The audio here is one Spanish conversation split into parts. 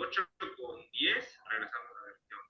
8:10, regresamos a ver qué onda.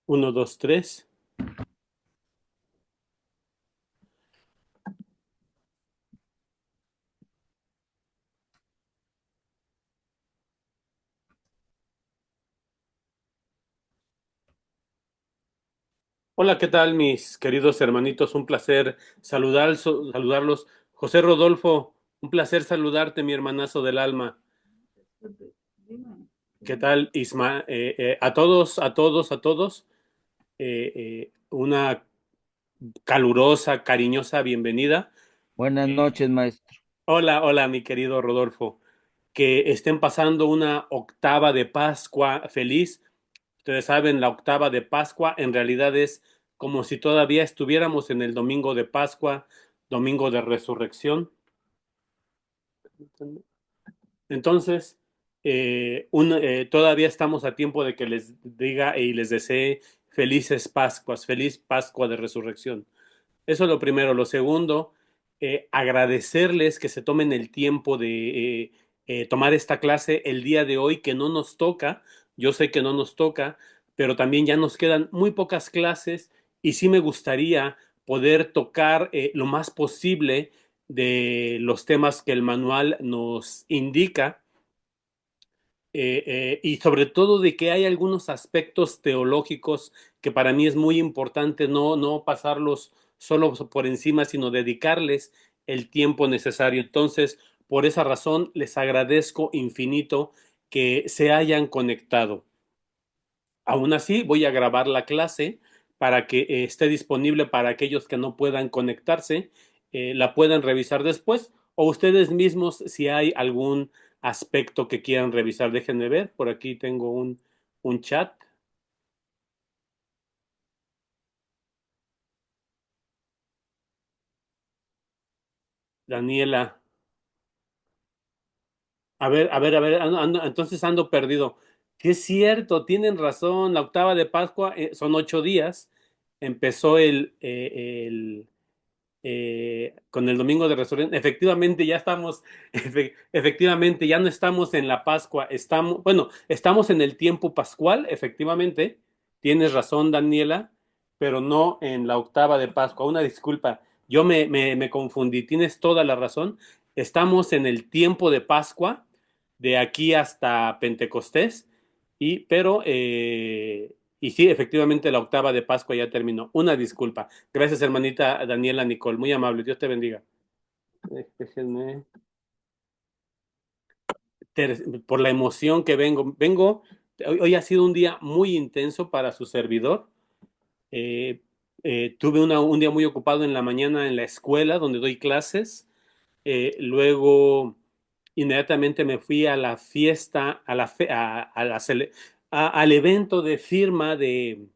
Uno, dos, tres. Hola, ¿qué tal, mis queridos hermanitos? Un placer saludarlos. José Rodolfo, un placer saludarte, mi hermanazo del alma. ¿Qué tal, Isma? A todos, una calurosa, cariñosa bienvenida. Buenas noches, maestro. Hola, hola, mi querido Rodolfo. Que estén pasando una octava de Pascua feliz. Ustedes saben, la octava de Pascua en realidad es como si todavía estuviéramos en el domingo de Pascua, domingo de resurrección. Entonces, todavía estamos a tiempo de que les diga y les desee felices Pascuas, feliz Pascua de resurrección. Eso es lo primero. Lo segundo, agradecerles que se tomen el tiempo de tomar esta clase el día de hoy, que no nos toca. Yo sé que no nos toca, pero también ya nos quedan muy pocas clases y sí me gustaría poder tocar lo más posible de los temas que el manual nos indica, y sobre todo de que hay algunos aspectos teológicos que para mí es muy importante no pasarlos solo por encima, sino dedicarles el tiempo necesario. Entonces, por esa razón, les agradezco infinito que se hayan conectado. Aún así, voy a grabar la clase para que esté disponible para aquellos que no puedan conectarse, la puedan revisar después, o ustedes mismos, si hay algún aspecto que quieran revisar, déjenme ver. Por aquí tengo un chat. Daniela, entonces ando perdido. Sí es cierto, tienen razón, la octava de Pascua son 8 días. Empezó con el domingo de resurrección. Efectivamente, ya estamos, efectivamente, ya no estamos en la Pascua, estamos en el tiempo pascual, efectivamente. Tienes razón, Daniela, pero no en la octava de Pascua. Una disculpa, yo me confundí, tienes toda la razón. Estamos en el tiempo de Pascua, de aquí hasta Pentecostés, y sí, efectivamente, la octava de Pascua ya terminó. Una disculpa. Gracias, hermanita Daniela Nicole. Muy amable. Dios te bendiga. Déjenme. Por la emoción que hoy ha sido un día muy intenso para su servidor. Eh, Tuve un día muy ocupado en la mañana en la escuela donde doy clases. Luego, inmediatamente me fui a la fiesta, al evento de firma de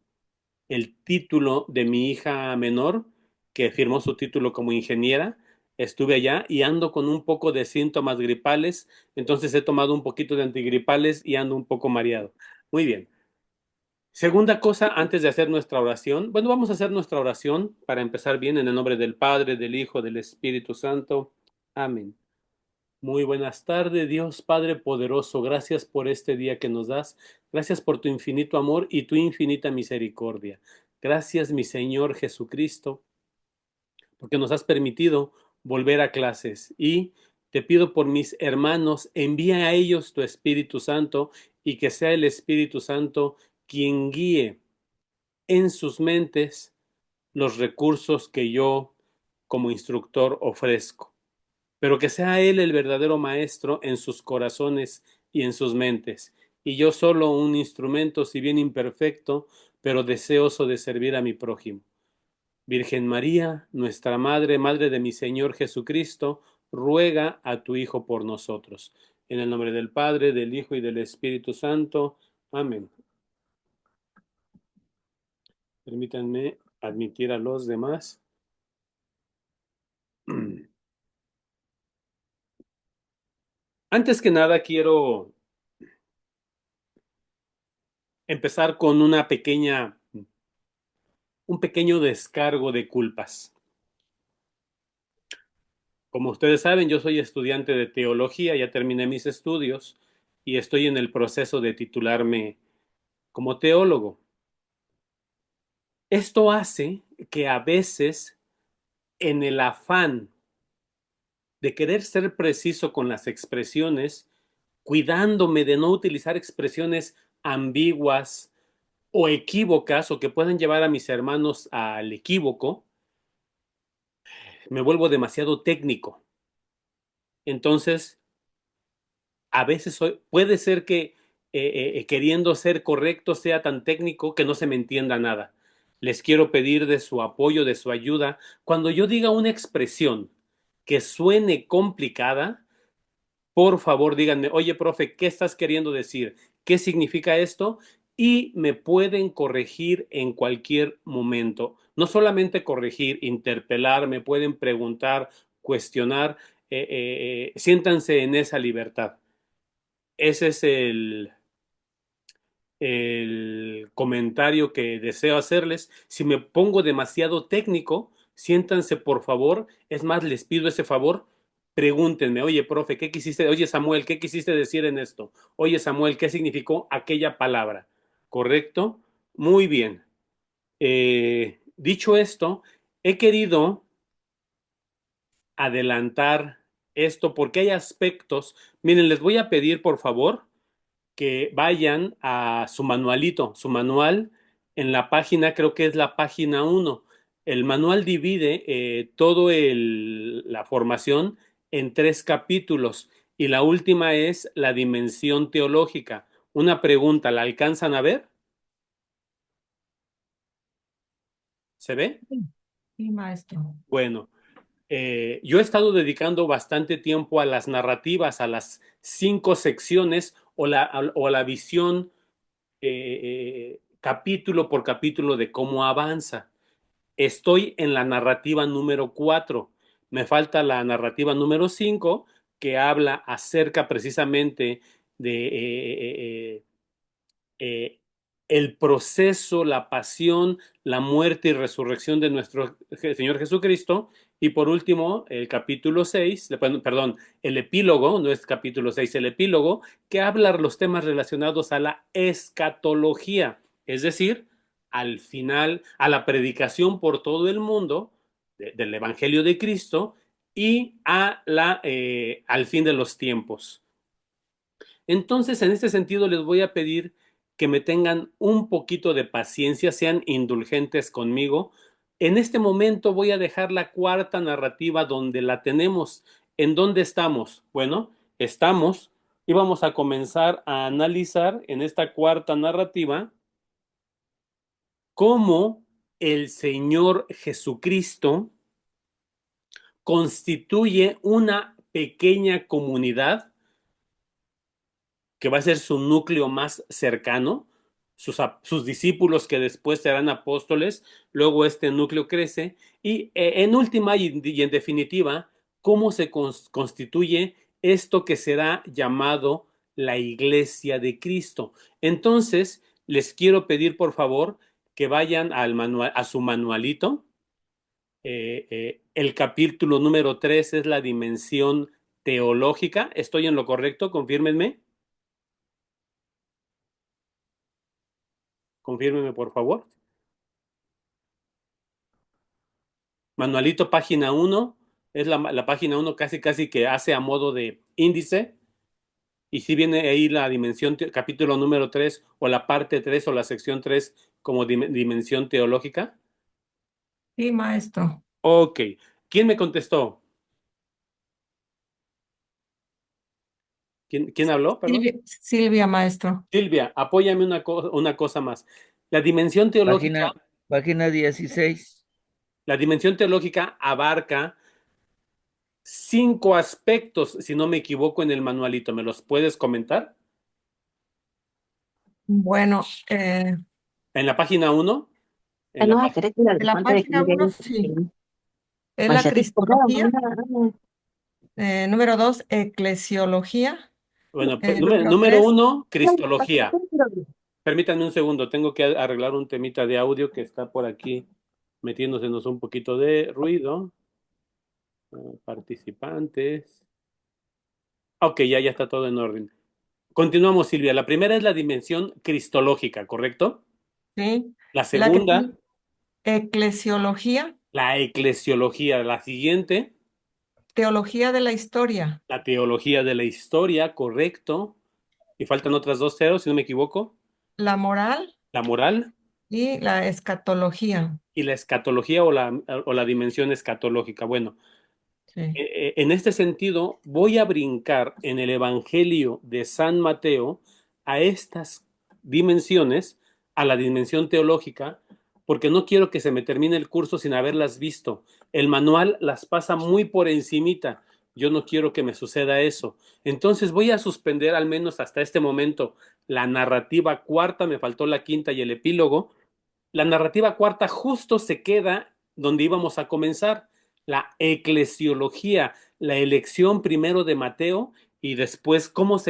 el título de mi hija menor, que firmó su título como ingeniera. Estuve allá y ando con un poco de síntomas gripales, entonces he tomado un poquito de antigripales y ando un poco mareado. Muy bien. Segunda cosa, antes de hacer nuestra oración, bueno, vamos a hacer nuestra oración para empezar bien en el nombre del Padre, del Hijo, del Espíritu Santo. Amén. Muy buenas tardes, Dios Padre poderoso. Gracias por este día que nos das. Gracias por tu infinito amor y tu infinita misericordia. Gracias, mi Señor Jesucristo, porque nos has permitido volver a clases. Y te pido por mis hermanos, envía a ellos tu Espíritu Santo y que sea el Espíritu Santo quien guíe en sus mentes los recursos que yo como instructor ofrezco, pero que sea Él el verdadero maestro en sus corazones y en sus mentes, y yo solo un instrumento, si bien imperfecto, pero deseoso de servir a mi prójimo. Virgen María, nuestra Madre, Madre de mi Señor Jesucristo, ruega a tu Hijo por nosotros. En el nombre del Padre, del Hijo y del Espíritu Santo. Amén. Permítanme admitir a los demás. Antes que nada, quiero empezar con un pequeño descargo de culpas. Como ustedes saben, yo soy estudiante de teología, ya terminé mis estudios y estoy en el proceso de titularme como teólogo. Esto hace que a veces, en el afán de querer ser preciso con las expresiones, cuidándome de no utilizar expresiones ambiguas o equívocas o que puedan llevar a mis hermanos al equívoco, me vuelvo demasiado técnico. Entonces, a veces puede ser que queriendo ser correcto sea tan técnico que no se me entienda nada. Les quiero pedir de su apoyo, de su ayuda. Cuando yo diga una expresión que suene complicada, por favor díganme, oye, profe, ¿qué estás queriendo decir? ¿Qué significa esto? Y me pueden corregir en cualquier momento. No solamente corregir, interpelar, me pueden preguntar, cuestionar. Siéntanse en esa libertad. Ese es el comentario que deseo hacerles. Si me pongo demasiado técnico, siéntanse por favor. Es más, les pido ese favor. Pregúntenme, oye, profe, ¿qué quisiste? Oye, Samuel, ¿qué quisiste decir en esto? Oye, Samuel, ¿qué significó aquella palabra? ¿Correcto? Muy bien. Dicho esto, he querido adelantar esto porque hay aspectos. Miren, les voy a pedir, por favor, que vayan a su manualito, su manual en la página, creo que es la página uno. El manual divide la formación en 3 capítulos y la última es la dimensión teológica. Una pregunta, ¿la alcanzan a ver? ¿Se ve? Sí, sí, maestro. Bueno, yo he estado dedicando bastante tiempo a las narrativas, a las 5 secciones o a la visión capítulo por capítulo de cómo avanza. Estoy en la narrativa número 4. Me falta la narrativa número 5, que habla acerca precisamente de eh, el proceso, la pasión, la muerte y resurrección de nuestro Señor Jesucristo. Y por último, el capítulo 6, perdón, el epílogo, no es capítulo 6, el epílogo, que habla los temas relacionados a la escatología, es decir, al final, a la predicación por todo el mundo del Evangelio de Cristo y al fin de los tiempos. Entonces, en este sentido, les voy a pedir que me tengan un poquito de paciencia, sean indulgentes conmigo. En este momento voy a dejar la cuarta narrativa donde la tenemos. ¿En dónde estamos? Bueno, estamos y vamos a comenzar a analizar en esta cuarta narrativa cómo el Señor Jesucristo constituye una pequeña comunidad que va a ser su núcleo más cercano, sus discípulos que después serán apóstoles, luego este núcleo crece y en última y en definitiva, cómo se constituye esto que será llamado la Iglesia de Cristo. Entonces, les quiero pedir por favor que vayan a su manualito. El capítulo número 3 es la dimensión teológica. ¿Estoy en lo correcto? Confírmenme. Confírmeme, por favor. Manualito página uno es la página uno casi casi que hace a modo de índice. Y si viene ahí la dimensión, capítulo número 3 o la parte 3 o la sección 3 como dimensión teológica. Sí, maestro. Ok. ¿Quién me contestó? ¿Quién habló? Perdón. Silvia, maestro. Silvia, apóyame una cosa más. La dimensión teológica, Página 16. La dimensión teológica abarca 5 aspectos, si no me equivoco, en el manualito. ¿Me los puedes comentar? Bueno, En la página 1, en la Ano página... akhirnya tinggal en di la pantai página kemudian 1 sí, es la masih ada cristología. program. Número 2, eclesiología. Bueno, Número número 3, 1, cristología. Permítanme un segundo, tengo que arreglar un temita de audio que está por aquí metiéndosenos un poquito de ruido. Participantes. Ok, ya está todo en orden. Continuamos, Silvia. La primera es la dimensión cristológica, ¿correcto? sí. La La que segunda, eclesiología, la eclesiología. La siguiente, teología de la historia, la teología de la historia, ¿correcto? Y faltan otras 2 ceros, si no me equivoco. la moral La moral y la escatología. y la escatología o la dimensión escatológica. Bueno, Sí. en este sentido, voy a brincar en el Evangelio de San Mateo a estas dimensiones, a la dimensión teológica, porque no quiero que se me termine el curso sin haberlas visto. El manual las pasa muy por encimita. Yo no quiero que me suceda eso. Entonces voy a suspender al menos hasta este momento la narrativa cuarta, me faltó la quinta y el epílogo. La narrativa cuarta justo se queda donde íbamos a comenzar, la eclesiología, la elección primero de Mateo y después cómo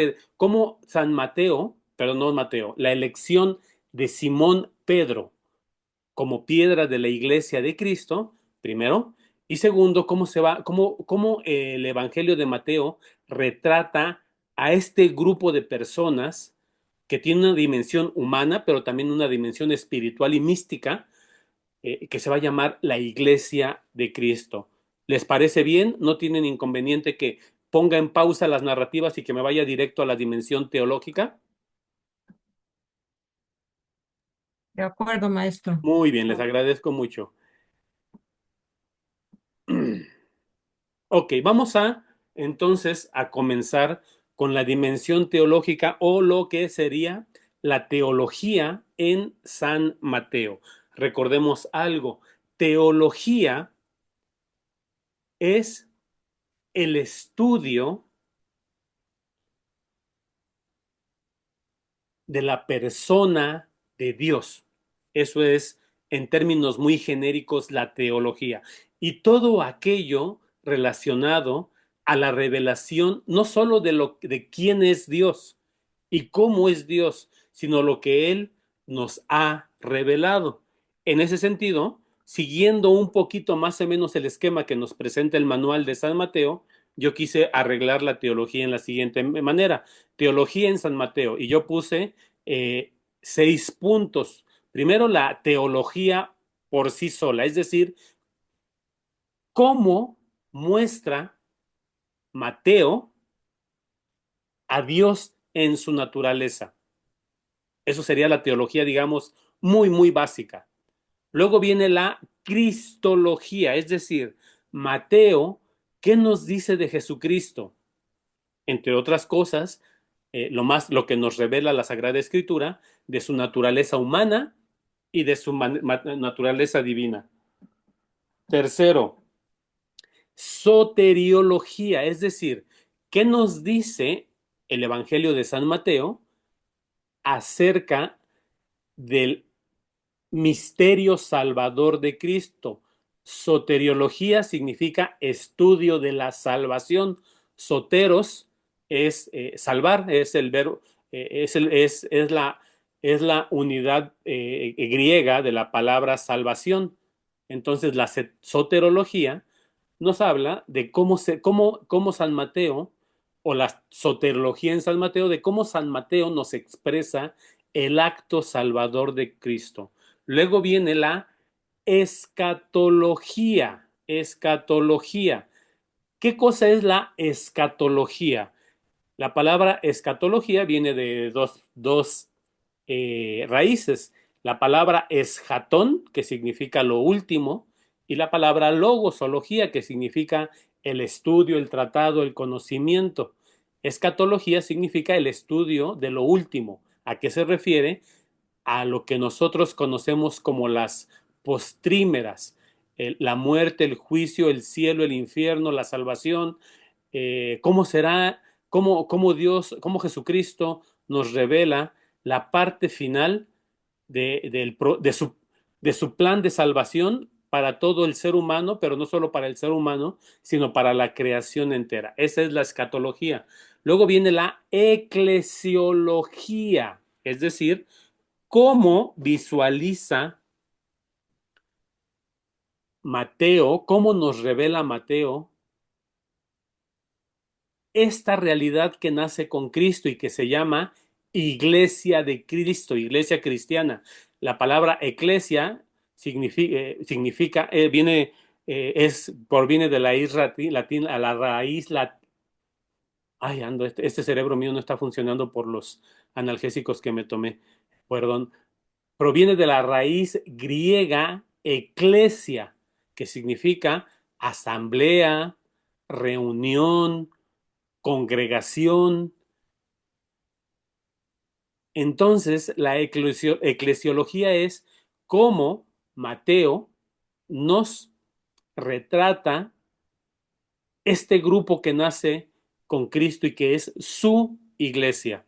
San Mateo, perdón, no Mateo, la elección de Simón Pedro como piedra de la iglesia de Cristo, primero, y segundo, cómo el Evangelio de Mateo retrata a este grupo de personas que tiene una dimensión humana, pero también una dimensión espiritual y mística, que se va a llamar la Iglesia de Cristo. ¿Les parece bien? ¿No tienen inconveniente que ponga en pausa las narrativas y que me vaya directo a la dimensión teológica? De acuerdo, maestro. Muy bien, les agradezco mucho. Ok, vamos entonces a comenzar con la dimensión teológica o lo que sería la teología en San Mateo. Recordemos algo, teología es el estudio de la persona de Dios. Eso es, en términos muy genéricos, la teología. Y todo aquello relacionado a la revelación, no solo de quién es Dios y cómo es Dios, sino lo que Él nos ha revelado. En ese sentido, siguiendo un poquito más o menos el esquema que nos presenta el manual de San Mateo, yo quise arreglar la teología en la siguiente manera. Teología en San Mateo. Y yo puse 6 puntos. Primero, la teología por sí sola, es decir, cómo muestra Mateo a Dios en su naturaleza. Eso sería la teología, digamos, muy básica. Luego viene la cristología, es decir, Mateo, ¿qué nos dice de Jesucristo? Entre otras cosas, lo que nos revela la Sagrada Escritura de su naturaleza humana y de su naturaleza divina. Tercero, soteriología, es decir, ¿qué nos dice el Evangelio de San Mateo acerca del misterio salvador de Cristo? Soteriología significa estudio de la salvación. Soteros es salvar, es el verbo, es la unidad griega de la palabra salvación. Entonces, la soterología nos habla de cómo San Mateo, o la soterología en San Mateo, de cómo San Mateo nos expresa el acto salvador de Cristo. Luego viene la escatología. Escatología. ¿Qué cosa es la escatología? La palabra escatología viene de dos raíces. La palabra esjatón, que significa lo último, y la palabra logosología, que significa el estudio, el tratado, el conocimiento. Escatología significa el estudio de lo último. ¿A qué se refiere? A lo que nosotros conocemos como las postrímeras. la muerte, el juicio, el cielo, el infierno, la salvación, cómo será, cómo Dios, cómo Jesucristo nos revela la parte final de su plan de salvación para todo el ser humano, pero no solo para el ser humano, sino para la creación entera. Esa es la escatología. Luego viene la eclesiología, es decir, cómo visualiza Mateo, cómo nos revela Mateo esta realidad que nace con Cristo y que se llama Iglesia de Cristo, Iglesia cristiana. La palabra eclesia significa proviene de la raíz latina, a la raíz latina. Ay, ando, este cerebro mío no está funcionando por los analgésicos que me tomé. Perdón. Proviene de la raíz griega eclesia, que significa asamblea, reunión, congregación. Entonces, la eclesiología es cómo Mateo nos retrata este grupo que nace con Cristo y que es su iglesia.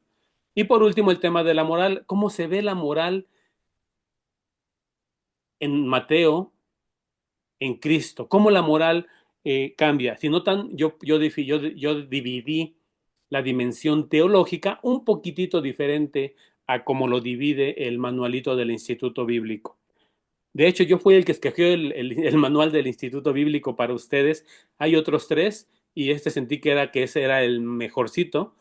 Y por último, el tema de la moral, cómo se ve la moral en Mateo, en Cristo, cómo la moral cambia. Si notan, yo dividí la dimensión teológica un poquitito diferente a como lo divide el manualito del Instituto Bíblico. De hecho, yo fui el que escogió el manual del Instituto Bíblico para ustedes. Hay otros tres y sentí que ese era el mejorcito,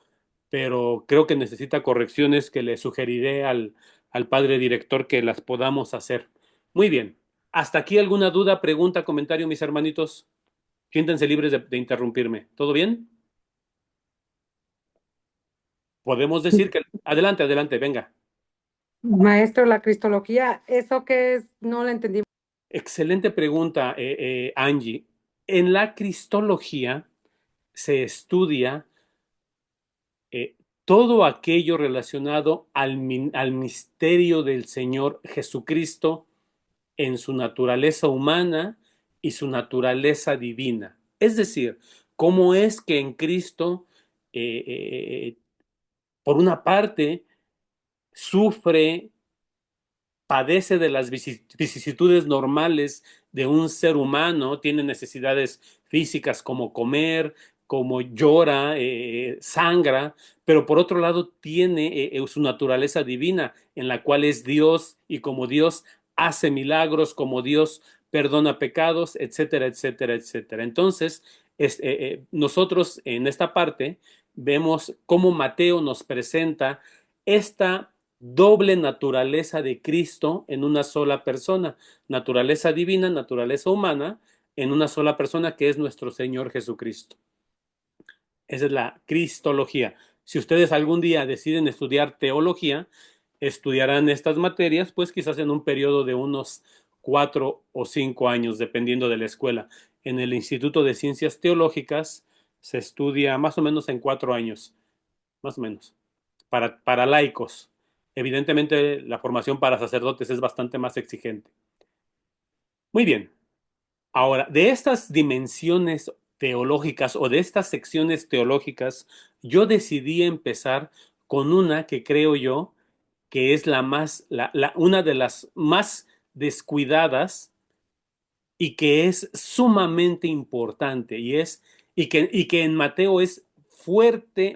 pero creo que necesita correcciones que le sugeriré al padre director que las podamos hacer. Muy bien. ¿Hasta aquí alguna duda, pregunta, comentario, mis hermanitos? Siéntense libres de interrumpirme. ¿Todo bien? Podemos decir que... Adelante, adelante, venga. Maestro, la cristología, ¿eso qué es? No la entendí. Excelente pregunta, Angie. En la cristología se estudia todo aquello relacionado al misterio del Señor Jesucristo en su naturaleza humana y su naturaleza divina. Es decir, cómo es que en Cristo, eh, eh, por una parte, sufre, padece de las vicisitudes normales de un ser humano, tiene necesidades físicas como comer, como llora, sangra, pero por otro lado tiene su naturaleza divina, en la cual es Dios y como Dios hace milagros, como Dios perdona pecados, etcétera, etcétera, etcétera. Entonces, nosotros en esta parte vemos cómo Mateo nos presenta esta doble naturaleza de Cristo en una sola persona, naturaleza divina, naturaleza humana, en una sola persona que es nuestro Señor Jesucristo. Esa es la cristología. Si ustedes algún día deciden estudiar teología, estudiarán estas materias, pues quizás en un periodo de unos 4 o 5 años, dependiendo de la escuela. En el Instituto de Ciencias Teológicas se estudia más o menos en 4 años, más o menos, para laicos. Evidentemente, la formación para sacerdotes es bastante más exigente. Muy bien. Ahora, de estas dimensiones teológicas o de estas secciones teológicas, yo decidí empezar con una que creo yo que es una de las más descuidadas y que es sumamente importante y que en Mateo es fuerte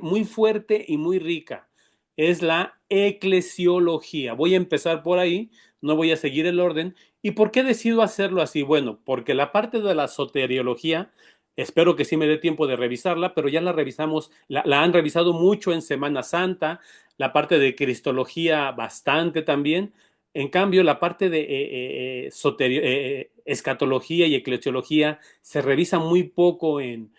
y muy rica. Es la eclesiología. Voy a empezar por ahí, no voy a seguir el orden. ¿Y por qué decido hacerlo así? Bueno, porque la parte de la soteriología, espero que sí me dé tiempo de revisarla, pero ya la revisamos, la han revisado mucho en Semana Santa, la parte de cristología bastante también. En cambio, la parte de escatología y eclesiología se revisa muy poco en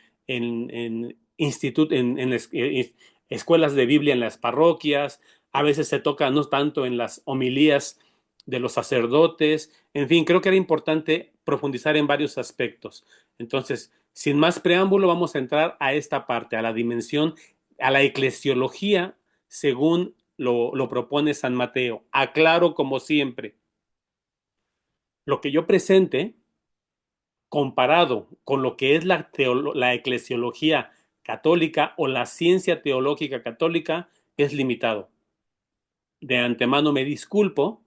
escuelas de Biblia en las parroquias, a veces se toca no tanto en las homilías de los sacerdotes, en fin, creo que era importante profundizar en varios aspectos. Entonces, sin más preámbulo, vamos a entrar a esta parte, a la dimensión, a la eclesiología según lo propone San Mateo. Aclaro como siempre, lo que yo presente comparado con lo que es la eclesiología católica o la ciencia teológica católica, es limitado. De antemano me disculpo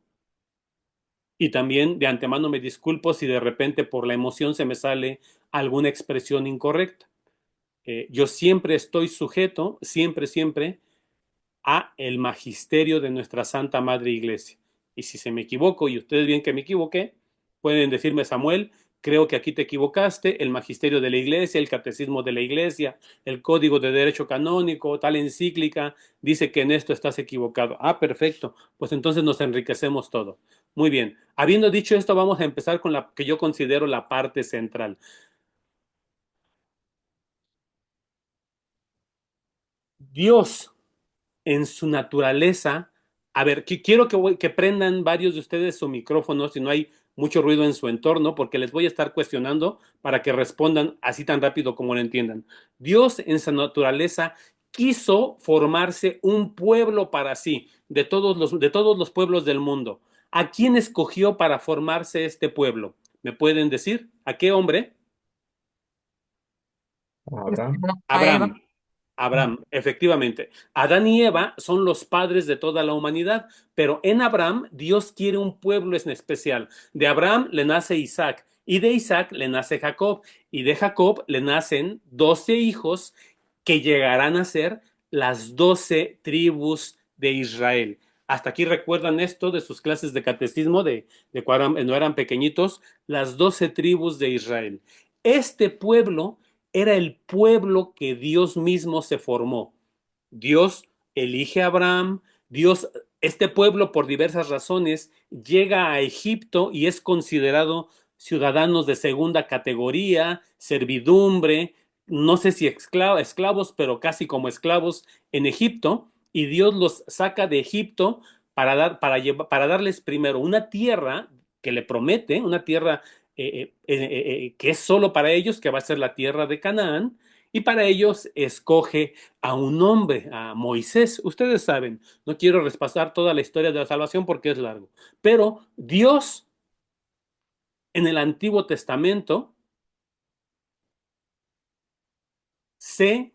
y también de antemano me disculpo si de repente por la emoción se me sale alguna expresión incorrecta. Yo siempre estoy sujeto, siempre, a el magisterio de nuestra Santa Madre Iglesia. Y si se me equivoco y ustedes ven que me equivoqué, pueden decirme: Samuel, creo que aquí te equivocaste, el magisterio de la Iglesia, el catecismo de la Iglesia, el código de derecho canónico, tal encíclica, dice que en esto estás equivocado. Ah, perfecto, pues entonces nos enriquecemos todo. Muy bien, habiendo dicho esto, vamos a empezar con la que yo considero la parte central. Dios, en su naturaleza, a ver, quiero que prendan varios de ustedes su micrófono si no hay mucho ruido en su entorno, porque les voy a estar cuestionando para que respondan así tan rápido como lo entiendan. Dios en su naturaleza quiso formarse un pueblo para sí, de todos los pueblos del mundo. ¿A quién escogió para formarse este pueblo? ¿Me pueden decir? ¿A qué hombre? Abraham. A Eva. Abraham. Abraham, efectivamente. Adán y Eva son los padres de toda la humanidad, pero en Abraham Dios quiere un pueblo en especial. De Abraham le nace Isaac, y de Isaac le nace Jacob, y de Jacob le nacen 12 hijos que llegarán a ser las 12 tribus de Israel. Hasta aquí recuerdan esto de sus clases de catecismo de cuando no eran pequeñitos, las 12 tribus de Israel. Este pueblo era el pueblo que Dios mismo se formó. Dios elige a Abraham, este pueblo por diversas razones llega a Egipto y es considerado ciudadanos de segunda categoría, servidumbre, no sé si esclavos, pero casi como esclavos en Egipto, y Dios los saca de Egipto para darles primero una tierra que le promete, una tierra que es solo para ellos, que va a ser la tierra de Canaán, y para ellos escoge a un hombre, a Moisés. Ustedes saben, no quiero repasar toda la historia de la salvación porque es largo, pero Dios en el Antiguo Testamento se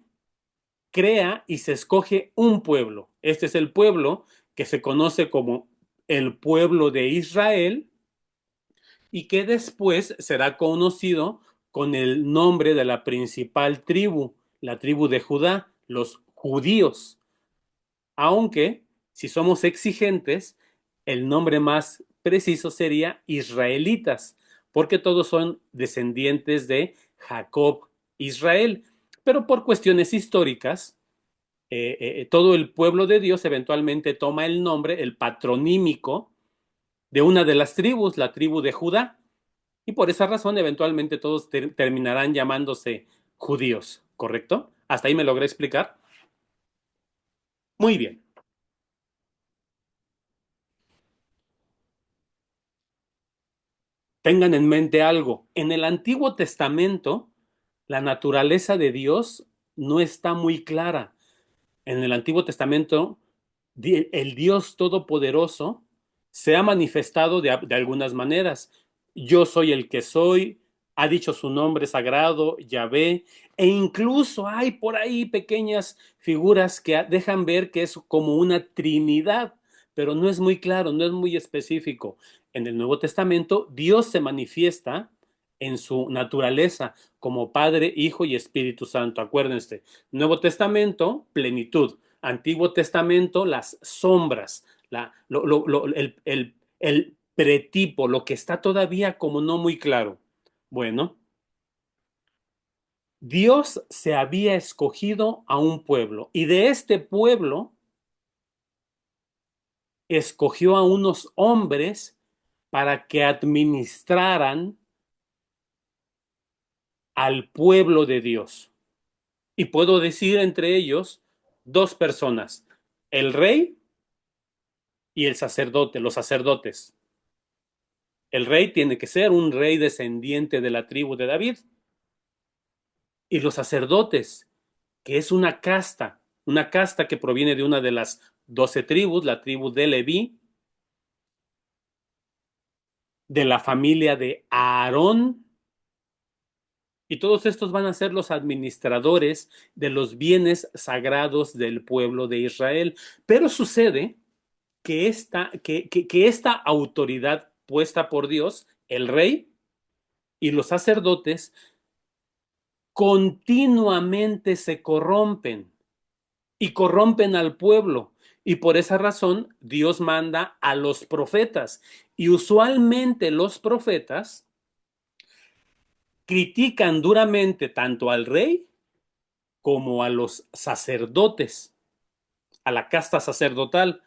crea y se escoge un pueblo. Este es el pueblo que se conoce como el pueblo de Israel y que después será conocido con el nombre de la principal tribu, la tribu de Judá, los judíos. Aunque, si somos exigentes, el nombre más preciso sería israelitas, porque todos son descendientes de Jacob, Israel. Pero por cuestiones históricas, todo el pueblo de Dios eventualmente toma el nombre, el patronímico, de una de las tribus, la tribu de Judá. Y por esa razón, eventualmente todos terminarán llamándose judíos, ¿correcto? ¿Hasta ahí me logré explicar? Muy bien. Tengan en mente algo. En el Antiguo Testamento, la naturaleza de Dios no está muy clara. En el Antiguo Testamento, el Dios Todopoderoso se ha manifestado de algunas maneras. Yo soy el que soy, ha dicho su nombre sagrado, Yahvé, e incluso hay por ahí pequeñas figuras que dejan ver que es como una trinidad, pero no es muy claro, no es muy específico. En el Nuevo Testamento, Dios se manifiesta en su naturaleza como Padre, Hijo y Espíritu Santo. Acuérdense, Nuevo Testamento, plenitud. Antiguo Testamento, las sombras, el pretipo, lo que está todavía como no muy claro. Bueno, Dios se había escogido a un pueblo y de este pueblo escogió a unos hombres para que administraran al pueblo de Dios. Y puedo decir entre ellos dos personas, el rey y el sacerdote, los sacerdotes. El rey tiene que ser un rey descendiente de la tribu de David. Y los sacerdotes, que es una casta que proviene de una de las 12 tribus, la tribu de Leví, de la familia de Aarón, y todos estos van a ser los administradores de los bienes sagrados del pueblo de Israel. Pero sucede que esta autoridad puesta por Dios, el rey y los sacerdotes, continuamente se corrompen y corrompen al pueblo. Y por esa razón Dios manda a los profetas. Y usualmente los profetas critican duramente tanto al rey como a los sacerdotes, a la casta sacerdotal.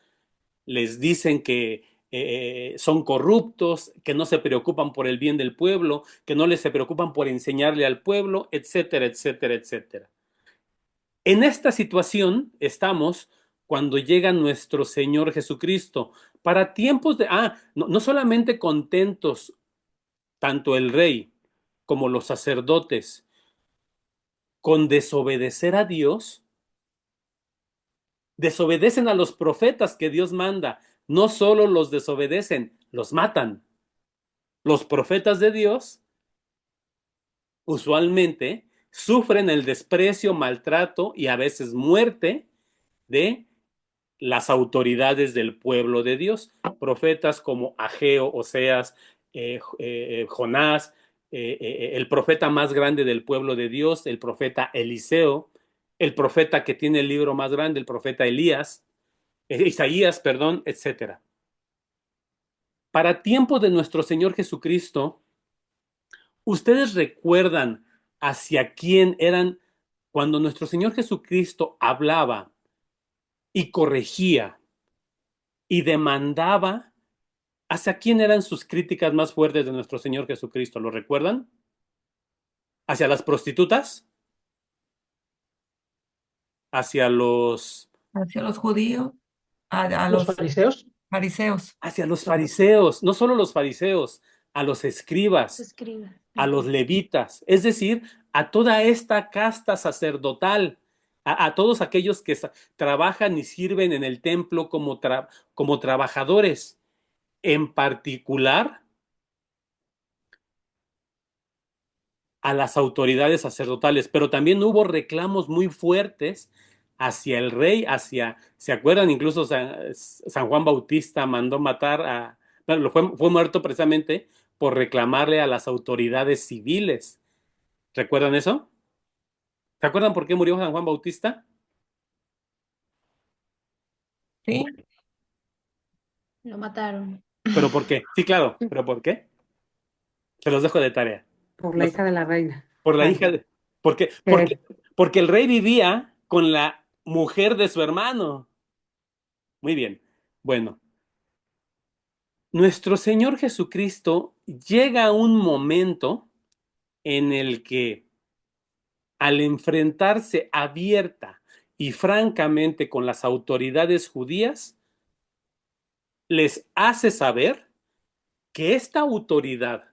Les dicen que son corruptos, que no se preocupan por el bien del pueblo, que no les se preocupan por enseñarle al pueblo, etcétera, etcétera, etcétera. En esta situación estamos cuando llega nuestro Señor Jesucristo para tiempos de, no solamente contentos tanto el rey como los sacerdotes con desobedecer a Dios, desobedecen a los profetas que Dios manda, no solo los desobedecen, los matan. Los profetas de Dios usualmente sufren el desprecio, maltrato y a veces muerte de las autoridades del pueblo de Dios. Profetas como Ageo, Oseas, Jonás, el profeta más grande del pueblo de Dios, el profeta Eliseo, el profeta que tiene el libro más grande, el profeta Isaías, perdón, etcétera. Para tiempo de nuestro Señor Jesucristo, ¿ustedes recuerdan hacia quién eran cuando nuestro Señor Jesucristo hablaba y corregía y demandaba? ¿Hacia quién eran sus críticas más fuertes de nuestro Señor Jesucristo? ¿Lo recuerdan? ¿Hacia las prostitutas? ¿Hacia los Hacia los judíos, a ¿Los los fariseos? fariseos. hacia los fariseos? No solo los fariseos, a los escribas, a los levitas, es decir, a toda esta casta sacerdotal, a todos aquellos que trabajan y sirven en el templo como trabajadores, en particular a las autoridades sacerdotales, pero también hubo reclamos muy fuertes hacia el rey, ¿se acuerdan? Incluso San Juan Bautista mandó matar bueno, fue muerto precisamente por reclamarle a las autoridades civiles. ¿Recuerdan eso? ¿Se acuerdan por qué murió San Juan Bautista? ¿Sí? Lo mataron. ¿Pero por qué? Sí, claro, ¿pero por qué? Se los dejo de tarea. Por la hija de la reina. Por la Ah, hija de... Porque, que porque, porque el rey vivía con la mujer de su hermano. Muy bien. Bueno, nuestro Señor Jesucristo llega a un momento en el que al enfrentarse abierta y francamente con las autoridades judías, les hace saber que esta autoridad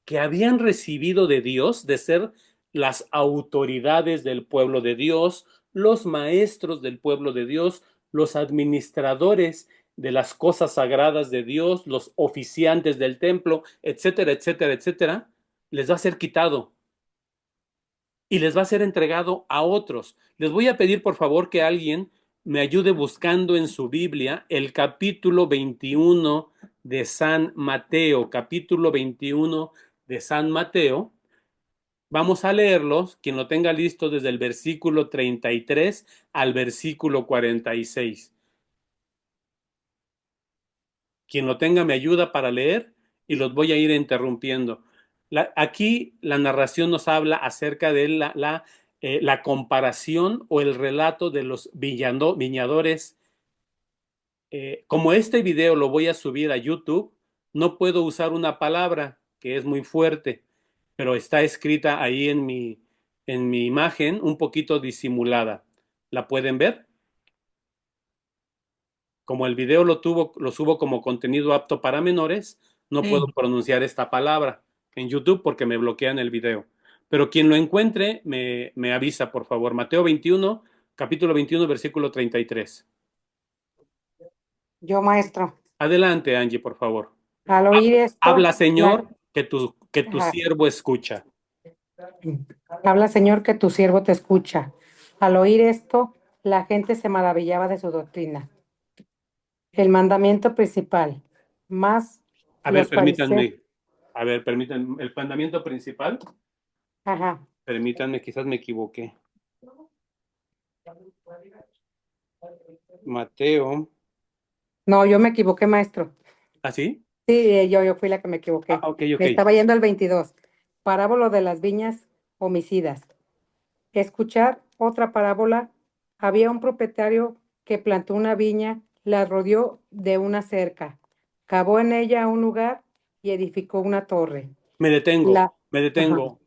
que habían recibido de Dios, de ser las autoridades del pueblo de Dios, los maestros del pueblo de Dios, los administradores de las cosas sagradas de Dios, los oficiantes del templo, etcétera, etcétera, etcétera, les va a ser quitado y les va a ser entregado a otros. Les voy a pedir por favor que alguien me ayude buscando en su Biblia el capítulo 21 de San Mateo, capítulo 21 de San Mateo. Vamos a leerlos, quien lo tenga listo desde el versículo 33 al versículo 46. Quien lo tenga me ayuda para leer y los voy a ir interrumpiendo. Aquí la narración nos habla acerca de la comparación o el relato de los viñadores. Como este video lo voy a subir a YouTube, no puedo usar una palabra que es muy fuerte, pero está escrita ahí en mi imagen, un poquito disimulada. ¿La pueden ver? Como el video lo subo como contenido apto para menores, no puedo Sí. pronunciar esta palabra en YouTube porque me bloquean el video. Pero quien lo encuentre, me avisa, por favor. Mateo 21, capítulo 21, versículo 33. yo, maestro, Adelante, Angie, por favor. al oír esto, Habla, Señor, que tu ajá, siervo escucha. Habla, Señor, que tu siervo te escucha. Al oír esto, la gente se maravillaba de su doctrina. El mandamiento principal, más A ver, los fariseos. permítanme. A ver, permítanme. El mandamiento principal, Ajá. permítanme, quizás me equivoqué. Mateo. No, yo me equivoqué, maestro. ¿Ah, sí? Sí, yo fui la que me Ah, equivoqué. ok, ok. Me estaba yendo al 22. Parábola de las viñas homicidas. Escuchar otra parábola. Había un propietario que plantó una viña, la rodeó de una cerca, cavó en ella un lugar y edificó una torre. Me detengo, La, me ajá. detengo.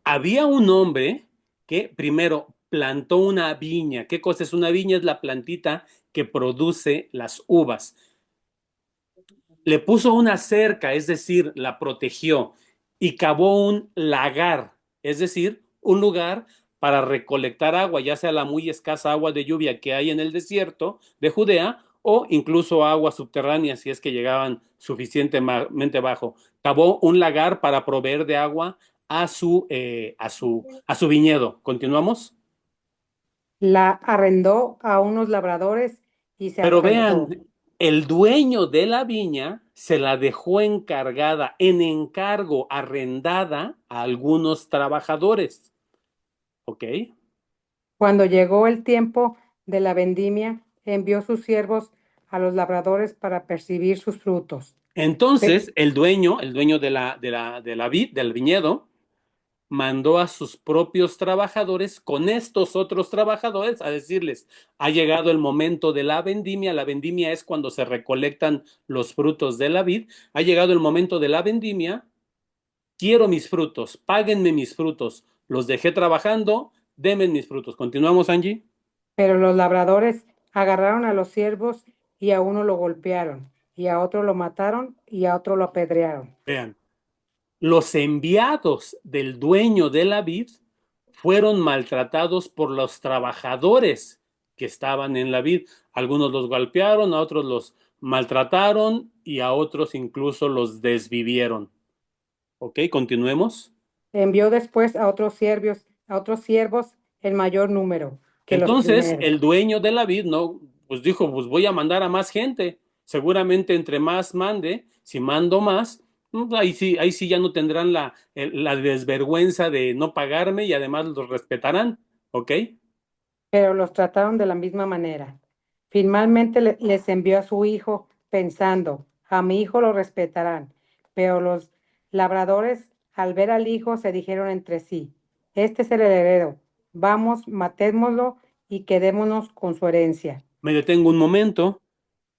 Había un hombre que primero plantó una viña. ¿Qué cosa es una viña? Es la plantita que produce las uvas. Le puso una cerca, es decir, la protegió, y cavó un lagar, es decir, un lugar para recolectar agua, ya sea la muy escasa agua de lluvia que hay en el desierto de Judea o incluso agua subterránea si es que llegaban suficientemente bajo. Cavó un lagar para proveer de agua a su viñedo. ¿Continuamos? La arrendó a unos labradores y se Pero afianzó. vean, el dueño de la viña se la dejó encargada, en encargo, arrendada a algunos trabajadores. ¿Ok? Cuando llegó el tiempo de la vendimia, envió sus siervos a los labradores para percibir sus frutos. Pe- Entonces, el dueño del viñedo, mandó a sus propios trabajadores con estos otros trabajadores a decirles, ha llegado el momento de la vendimia. La vendimia es cuando se recolectan los frutos de la vid. Ha llegado el momento de la vendimia. Quiero mis frutos, páguenme mis frutos. Los dejé trabajando, denme mis frutos. ¿Continuamos, Angie? Pero los labradores agarraron a los siervos y a uno lo golpearon, y a otro lo mataron y a otro lo apedrearon. Vean, los enviados del dueño de la vid fueron maltratados por los trabajadores que estaban en la vid. Algunos los golpearon, a otros los maltrataron y a otros incluso los desvivieron. ¿Ok? Continuemos. Envió después a otros siervos en mayor número que los Entonces, primeros. el dueño de la vid, no, pues dijo, pues voy a mandar a más gente. Seguramente entre más mande, si mando más, ahí sí ya no tendrán la desvergüenza de no pagarme y además los respetarán, ¿ok? Pero los trataron de la misma manera. Finalmente les envió a su hijo pensando, a mi hijo lo respetarán. Pero los labradores, al ver al hijo, se dijeron entre sí, este es el heredero, vamos, matémoslo y quedémonos con su herencia. Me detengo un momento.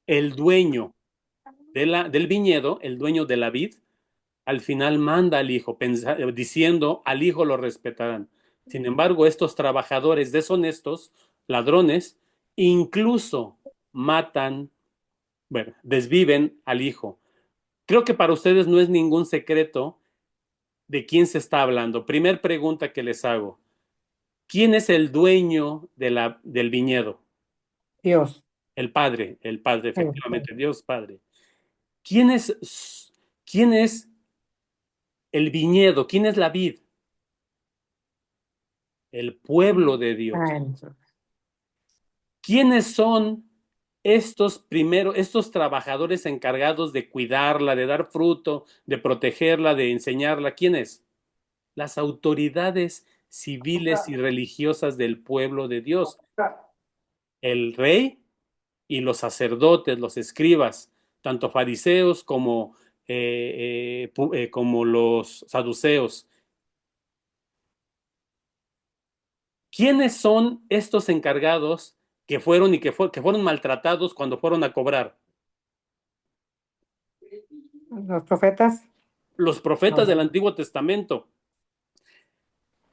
El dueño del viñedo, el dueño de la vid, al final manda al hijo, diciendo, al hijo lo respetarán. Sin embargo, estos trabajadores deshonestos, ladrones, incluso matan, bueno, desviven al hijo. Creo que para ustedes no es ningún secreto de quién se está hablando. Primer pregunta que les hago. ¿Quién es el dueño del viñedo? Dios. El padre, efectivamente, Dios Padre. ¿Quién es, quién es el viñedo? ¿Quién es la vid? El pueblo de Dios. Ay, ¿Quiénes son estos trabajadores encargados de cuidarla, de dar fruto, de protegerla, de enseñarla? ¿Quiénes? Las autoridades civiles y religiosas del pueblo de Dios. El rey y los sacerdotes, los escribas, tanto fariseos como los saduceos. ¿Quiénes son estos encargados que fueron que fueron maltratados cuando fueron a cobrar? los profetas, Los profetas del no, Antiguo Testamento,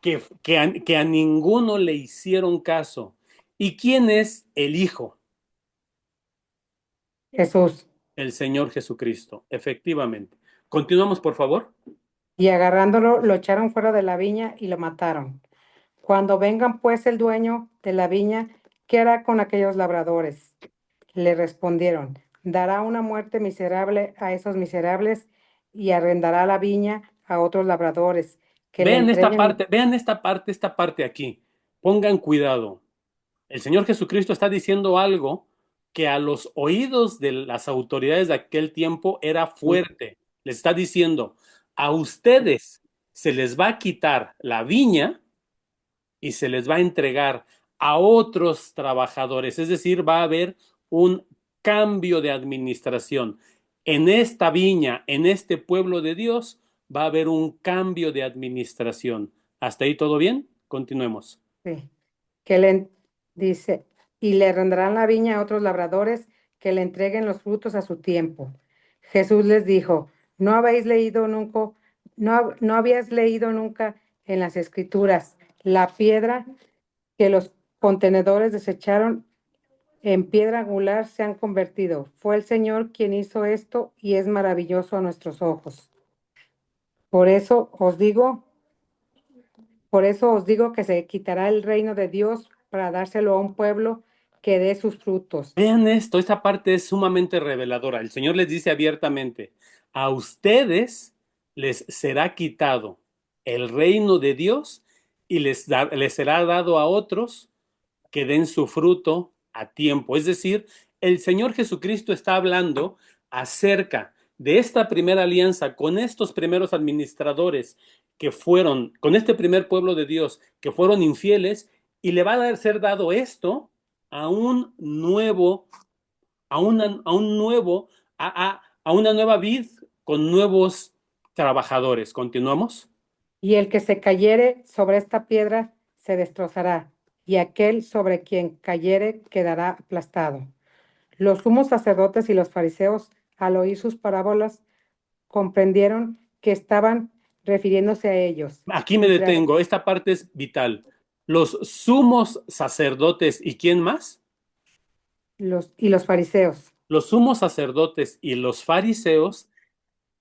que a ninguno le hicieron caso. ¿Y quién es el Hijo? Jesús. El Señor Jesucristo, efectivamente. Continuamos, por favor. Y agarrándolo, lo echaron fuera de la viña y lo mataron. Cuando vengan pues el dueño de la viña, ¿qué hará con aquellos labradores? Le respondieron, dará una muerte miserable a esos miserables y arrendará la viña a otros labradores que le entreguen. Vean esta parte aquí. Pongan cuidado. El Señor Jesucristo está diciendo algo que a los oídos de las autoridades de aquel tiempo era fuerte. Les está diciendo, a ustedes se les va a quitar la viña y se les va a entregar a otros trabajadores. Es decir, va a haber un cambio de administración. En esta viña, en este pueblo de Dios, va a haber un cambio de administración. ¿Hasta ahí todo bien? Continuemos. Sí, que le dice, y le rendarán la viña a otros labradores que le entreguen los frutos a su tiempo. Jesús les dijo, ¿no habéis leído nunca, no habías leído nunca en las Escrituras la piedra que los contenedores desecharon en piedra angular se han convertido? Fue el Señor quien hizo esto y es maravilloso a nuestros ojos. Por eso os digo, que se quitará el reino de Dios para dárselo a un pueblo que dé sus frutos. Vean esto, esta parte es sumamente reveladora. El Señor les dice abiertamente, a ustedes les será quitado el reino de Dios y les será dado a otros que den su fruto a tiempo. Es decir, el Señor Jesucristo está hablando acerca de esta primera alianza con estos primeros administradores que fueron, con este primer pueblo de Dios que fueron infieles, y le va a ser dado esto a un nuevo, a una nueva vid con nuevos trabajadores. ¿Continuamos? Y el que se cayere sobre esta piedra se destrozará, y aquel sobre quien cayere quedará aplastado. Los sumos sacerdotes y los fariseos, al oír sus parábolas, comprendieron que estaban refiriéndose a ellos. Aquí me detengo, esta parte es vital. Los sumos sacerdotes, ¿y quién más? Y los fariseos. Los sumos sacerdotes y los fariseos,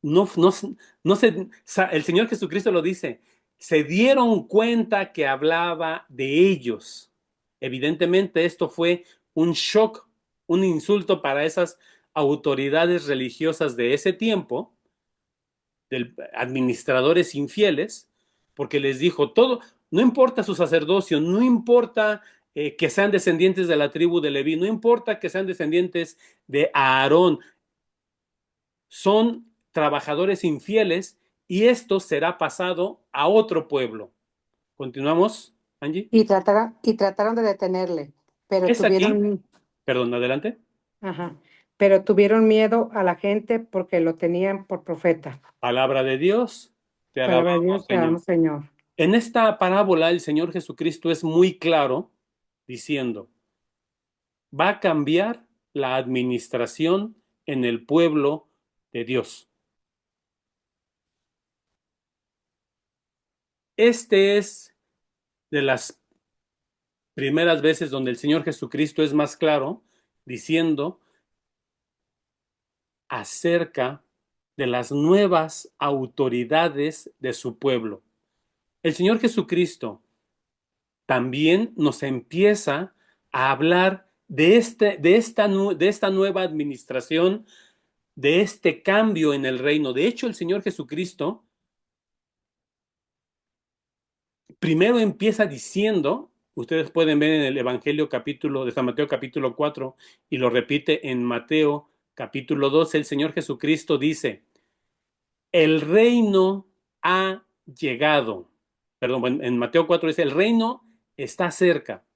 el Señor Jesucristo lo dice, se dieron cuenta que hablaba de ellos. Evidentemente esto fue un shock, un insulto para esas autoridades religiosas de ese tiempo, de administradores infieles, porque les dijo, todo, no importa su sacerdocio, no importa que sean descendientes de la tribu de Leví, no importa que sean descendientes de Aarón, son trabajadores infieles y esto será pasado a otro pueblo. ¿Continuamos, Angie? Y trataron de detenerle, pero Es aquí. tuvieron, Perdón, adelante. pero tuvieron miedo a la gente porque lo tenían por profeta. Palabra de Dios. Te Palabra de alabamos, Dios, te Señor. alabamos, Señor. En esta parábola el Señor Jesucristo es muy claro diciendo, va a cambiar la administración en el pueblo de Dios. Este es de las primeras veces donde el Señor Jesucristo es más claro diciendo acerca de las nuevas autoridades de su pueblo. El Señor Jesucristo también nos empieza a hablar de esta nueva administración, de este cambio en el reino. De hecho, el Señor Jesucristo primero empieza diciendo, ustedes pueden ver en el Evangelio de San Mateo capítulo 4 y lo repite en Mateo capítulo 12, el Señor Jesucristo dice, el reino ha llegado. Perdón, en Mateo 4 dice, el reino está cerca.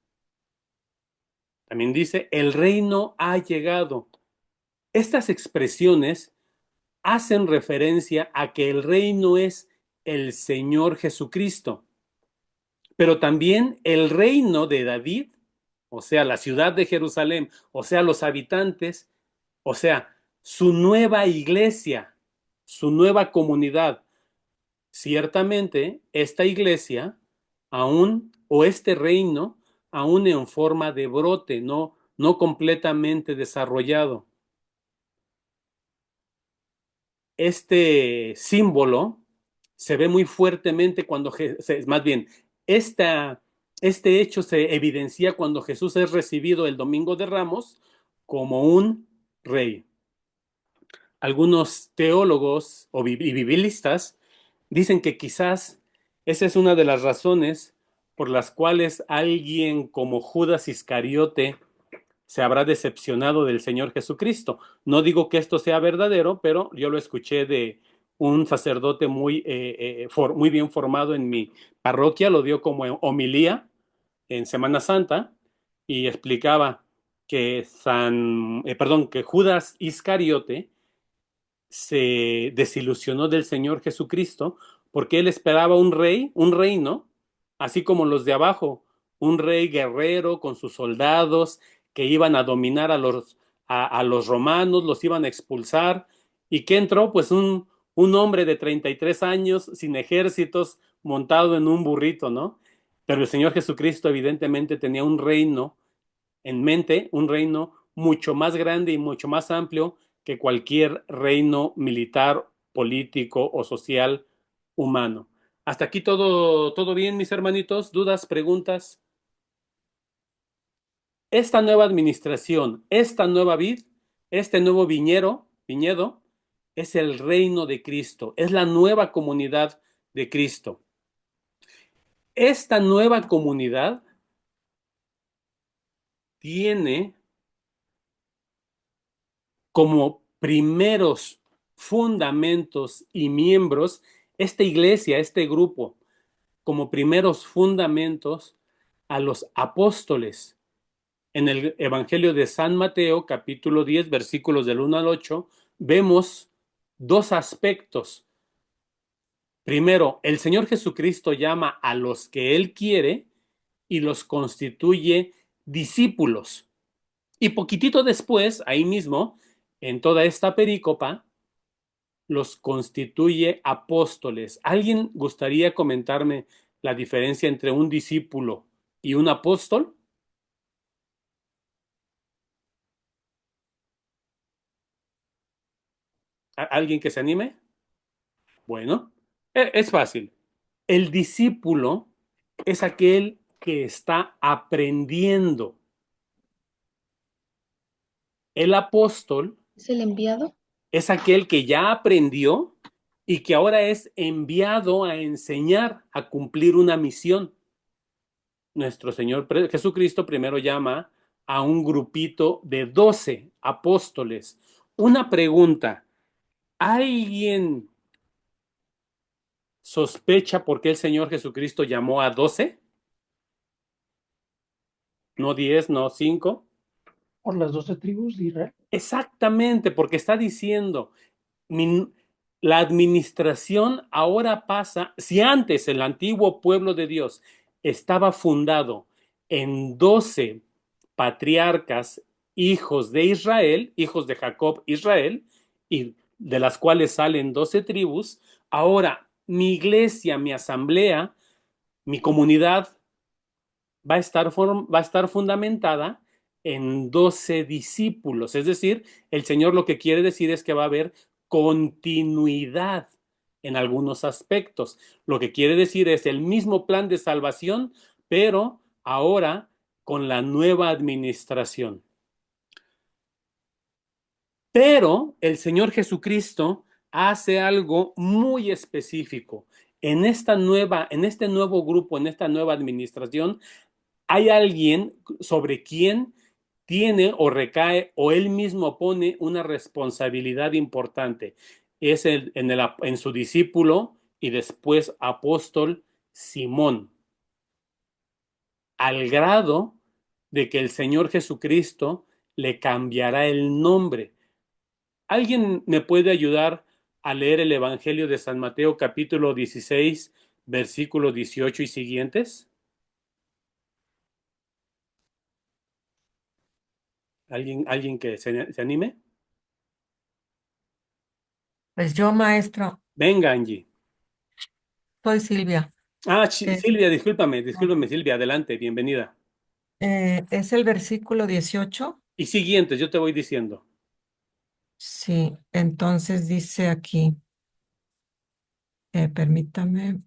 También dice, el reino ha llegado. Estas expresiones hacen referencia a que el reino es el Señor Jesucristo, pero también el reino de David, o sea, la ciudad de Jerusalén, o sea, los habitantes, o sea, su nueva iglesia, su nueva comunidad. Ciertamente, esta iglesia aún, o este reino, aún en forma de brote, no completamente desarrollado. Este símbolo se ve muy fuertemente cuando, más bien, este hecho se evidencia cuando Jesús es recibido el Domingo de Ramos como un rey. Algunos teólogos y biblistas dicen que quizás Esa es una de las razones por las cuales alguien como Judas Iscariote se habrá decepcionado del Señor Jesucristo. No digo que esto sea verdadero, pero yo lo escuché de un sacerdote muy bien formado en mi parroquia, lo dio como homilía en Semana Santa y explicaba que Judas Iscariote se desilusionó del Señor Jesucristo porque él esperaba un rey, un reino, así como los de abajo, un rey guerrero con sus soldados que iban a dominar a los romanos, los iban a expulsar. ¿Y qué entró? Pues un hombre de 33 años, sin ejércitos, montado en un burrito, ¿no? Pero el Señor Jesucristo evidentemente tenía un reino en mente, un reino mucho más grande y mucho más amplio que cualquier reino militar, político o social humano. Hasta aquí todo bien, mis hermanitos. ¿Dudas, preguntas? Esta nueva administración, esta nueva vid, este nuevo viñedo, es el reino de Cristo, es la nueva comunidad de Cristo. Esta nueva comunidad tiene como primeros fundamentos y miembros esta iglesia, este grupo, como primeros fundamentos a los apóstoles. En el Evangelio de San Mateo, capítulo 10, versículos del 1 al 8, vemos dos aspectos. Primero, el Señor Jesucristo llama a los que Él quiere y los constituye discípulos. Y poquitito después, ahí mismo, en toda esta perícopa, los constituye apóstoles. ¿Alguien gustaría comentarme la diferencia entre un discípulo y un apóstol? ¿Alguien que se anime? Bueno, es fácil. El discípulo es aquel que está aprendiendo. El apóstol ¿Es el enviado? es aquel que ya aprendió y que ahora es enviado a enseñar, a cumplir una misión. Nuestro Señor Jesucristo primero llama a un grupito de 12 apóstoles. Una pregunta, ¿alguien sospecha por qué el Señor Jesucristo llamó a 12? No 10, no 5. Por las 12 tribus de Israel. Exactamente, porque está diciendo, la administración ahora pasa, si antes el antiguo pueblo de Dios estaba fundado en 12 patriarcas, hijos de Israel, hijos de Jacob, Israel, y de las cuales salen 12 tribus, ahora mi iglesia, mi asamblea, mi comunidad va a estar fundamentada en 12 discípulos. Es decir, el Señor lo que quiere decir es que va a haber continuidad en algunos aspectos. Lo que quiere decir es el mismo plan de salvación, pero ahora con la nueva administración. Pero el Señor Jesucristo hace algo muy específico. En este nuevo grupo, en esta nueva administración, hay alguien sobre quien tiene o recae o él mismo pone una responsabilidad importante. Es en su discípulo y después apóstol Simón, al grado de que el Señor Jesucristo le cambiará el nombre. ¿Alguien me puede ayudar a leer el Evangelio de San Mateo capítulo 16, versículo 18 y siguientes? ¿Alguien que se anime? Pues yo, maestro, Venga, Angie. soy Silvia. Eh, Silvia, discúlpame, Silvia, adelante, bienvenida. es el versículo 18. Y siguientes, yo te voy diciendo. Sí, entonces dice aquí, permítame.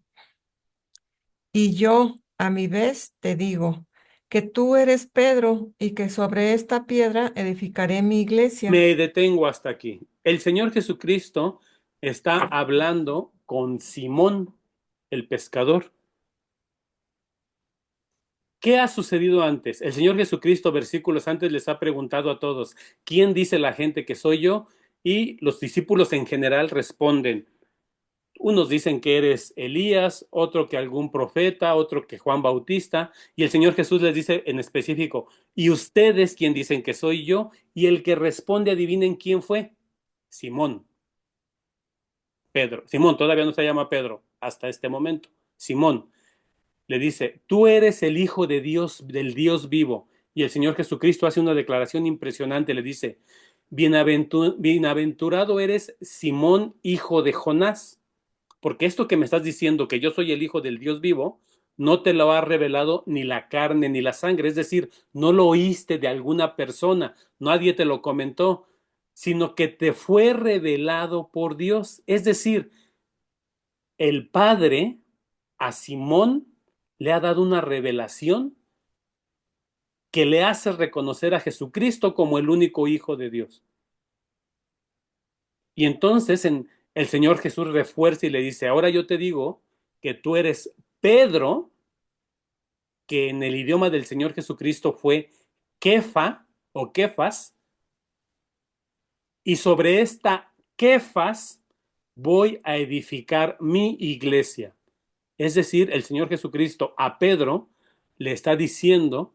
Y yo, a mi vez, te digo que tú eres Pedro y que sobre esta piedra edificaré mi iglesia. Me detengo hasta aquí. El Señor Jesucristo está hablando con Simón. el pescador. ¿Qué ha sucedido antes? El Señor Jesucristo, versículos antes, les ha preguntado a todos, ¿quién dice la gente que soy yo? Y los discípulos en general responden, unos dicen que eres Elías, otro que algún profeta, otro que Juan Bautista, y el Señor Jesús les dice en específico, ¿y ustedes quién dicen que soy yo? Y el que responde, adivinen quién fue, Simón, Pedro. Simón, todavía no se llama Pedro hasta este momento. Simón le dice, tú eres el Hijo de Dios, del Dios vivo. Y el Señor Jesucristo hace una declaración impresionante, le dice, bienaventurado eres Simón, hijo de Jonás, porque esto que me estás diciendo, que yo soy el Hijo del Dios vivo, no te lo ha revelado ni la carne ni la sangre, es decir, no lo oíste de alguna persona, nadie te lo comentó, sino que te fue revelado por Dios. Es decir, el Padre a Simón le ha dado una revelación que le hace reconocer a Jesucristo como el único Hijo de Dios. Y entonces el Señor Jesús refuerza y le dice, ahora yo te digo que tú eres Pedro, que en el idioma del Señor Jesucristo fue Kefa o Kefas, y sobre esta Kefas voy a edificar mi iglesia. Es decir, el Señor Jesucristo a Pedro le está diciendo,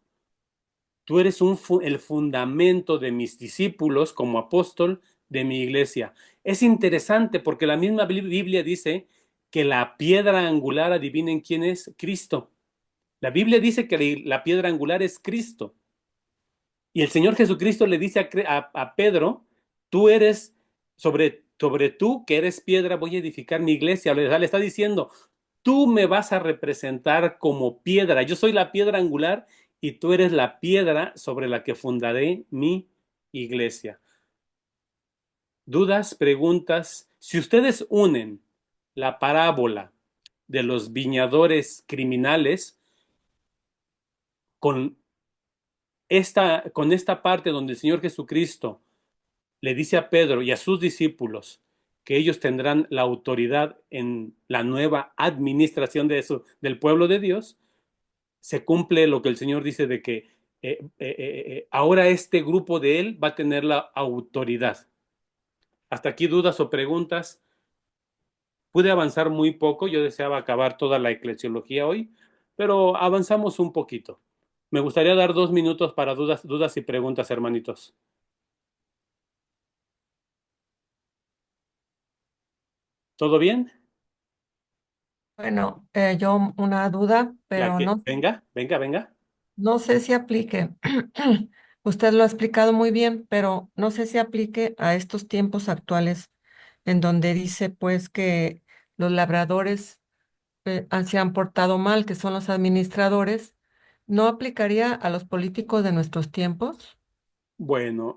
tú eres el fundamento de mis discípulos como apóstol de mi iglesia. Es interesante porque la misma Biblia dice que la piedra angular, adivinen quién es, Cristo. La Biblia dice que la piedra angular es Cristo. Y el Señor Jesucristo le dice a Pedro, tú eres, sobre tú que eres piedra, voy a edificar mi iglesia. Le está diciendo, tú me vas a representar como piedra. Yo soy la piedra angular y tú eres la piedra sobre la que fundaré mi iglesia. ¿Dudas, preguntas? Si ustedes unen la parábola de los viñadores criminales con esta parte donde el Señor Jesucristo le dice a Pedro y a sus discípulos que ellos tendrán la autoridad en la nueva administración del pueblo de Dios, se cumple lo que el Señor dice de que ahora este grupo de él va a tener la autoridad. Hasta aquí dudas o preguntas. Pude avanzar muy poco, yo deseaba acabar toda la eclesiología hoy, pero avanzamos un poquito. Me gustaría dar 2 minutos para dudas y preguntas, hermanitos. ¿Todo bien? Bueno, yo una duda, pero Venga, venga, venga. no sé si aplique. Usted lo ha explicado muy bien, pero no sé si aplique a estos tiempos actuales en donde dice pues que los labradores se han portado mal, que son los administradores. ¿No aplicaría a los políticos de nuestros tiempos? Bueno,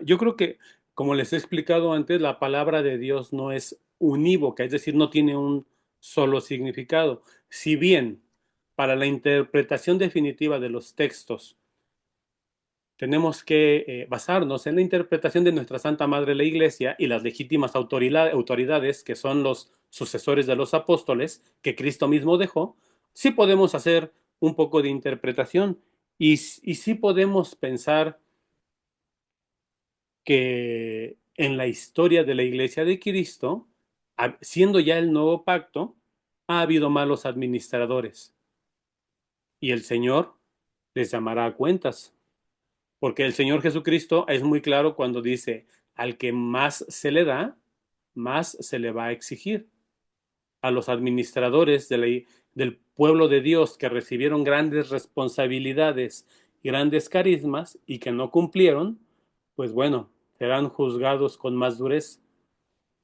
yo creo que, como les he explicado antes, la palabra de Dios no es unívoca, es decir, no tiene un solo significado. Si bien para la interpretación definitiva de los textos tenemos que basarnos en la interpretación de nuestra Santa Madre la Iglesia y las legítimas autoridades que son los sucesores de los apóstoles que Cristo mismo dejó, sí podemos hacer un poco de interpretación y sí podemos pensar que en la historia de la Iglesia de Cristo, siendo ya el nuevo pacto, ha habido malos administradores y el Señor les llamará a cuentas, porque el Señor Jesucristo es muy claro cuando dice, al que más se le da, más se le va a exigir. A los administradores del pueblo de Dios que recibieron grandes responsabilidades, grandes carismas y que no cumplieron, pues bueno, serán juzgados con más dureza.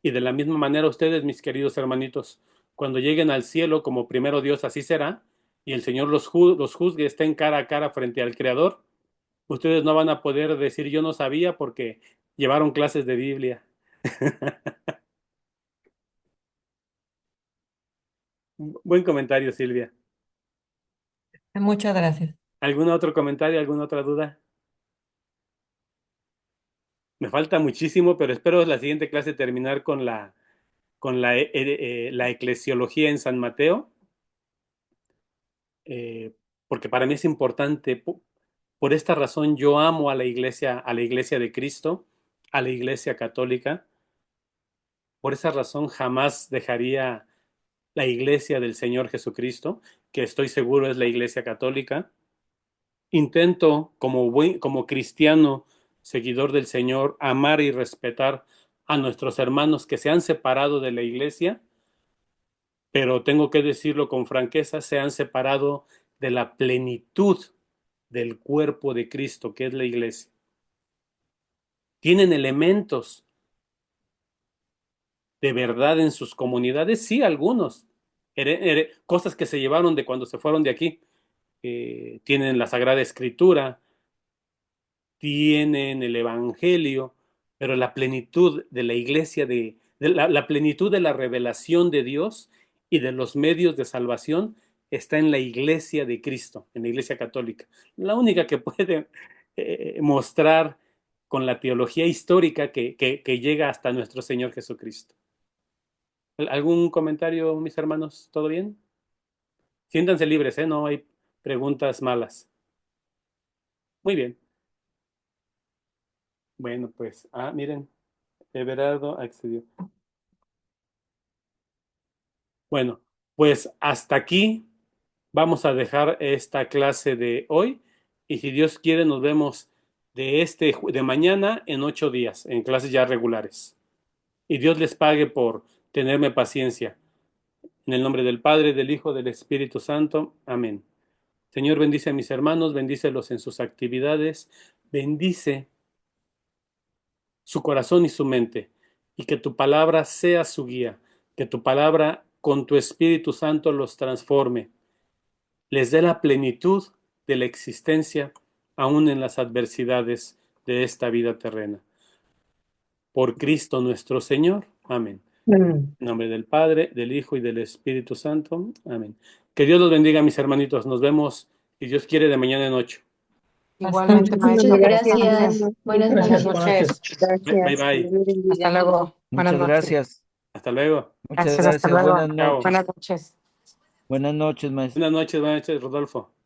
Y de la misma manera ustedes, mis queridos hermanitos, cuando lleguen al cielo, como primero Dios así será, y el Señor los juzgue, estén cara a cara frente al Creador, ustedes no van a poder decir yo no sabía porque llevaron clases de Biblia. Buen comentario, Silvia. Muchas gracias. ¿Algún otro comentario, alguna otra duda? Me falta muchísimo, pero espero la siguiente clase terminar con con la eclesiología en San Mateo, porque para mí es importante. Por esta razón yo amo a la iglesia de Cristo, a la iglesia católica. Por esa razón jamás dejaría la iglesia del Señor Jesucristo, que estoy seguro es la iglesia católica. Intento, como cristiano, seguidor del Señor, amar y respetar a nuestros hermanos que se han separado de la iglesia, pero tengo que decirlo con franqueza, se han separado de la plenitud del cuerpo de Cristo, que es la iglesia. ¿Tienen elementos de verdad en sus comunidades? Sí, algunos. Cosas que se llevaron de cuando se fueron de aquí. Tienen la Sagrada Escritura, tienen el Evangelio, pero la plenitud de la iglesia, la plenitud de la revelación de Dios y de los medios de salvación está en la iglesia de Cristo, en la iglesia católica. La única que puede mostrar con la teología histórica que llega hasta nuestro Señor Jesucristo. ¿Algún comentario, mis hermanos? ¿Todo bien? Siéntanse libres, ¿eh? No hay preguntas malas. Muy bien. Bueno, pues, miren, Everardo accedió. Bueno, pues hasta aquí vamos a dejar esta clase de hoy y si Dios quiere nos vemos de mañana en 8 días, en clases ya regulares. Y Dios les pague por tenerme paciencia. En el nombre del Padre, del Hijo, del Espíritu Santo. Amén. Señor, bendice a mis hermanos, bendícelos en sus actividades, bendice su corazón y su mente, y que tu palabra sea su guía, que tu palabra con tu Espíritu Santo los transforme, les dé la plenitud de la existencia aún en las adversidades de esta vida terrena. Por Cristo nuestro Señor. Amén. En nombre del Padre, del Hijo y del Espíritu Santo. Amén. Que Dios los bendiga, mis hermanitos. Nos vemos, si Dios quiere, de mañana en 8. Igualmente, Hasta maestro. Muchas Buenas gracias. noches. Buenas Gracias, noches. buenas noches. Bye, bye. Hasta luego. Buenas Muchas noches. gracias. Hasta luego. Muchas Gracias, hasta gracias. luego. Buenas Chao. noches. Buenas noches. Buenas noches, maestro. Buenas noches, Rodolfo.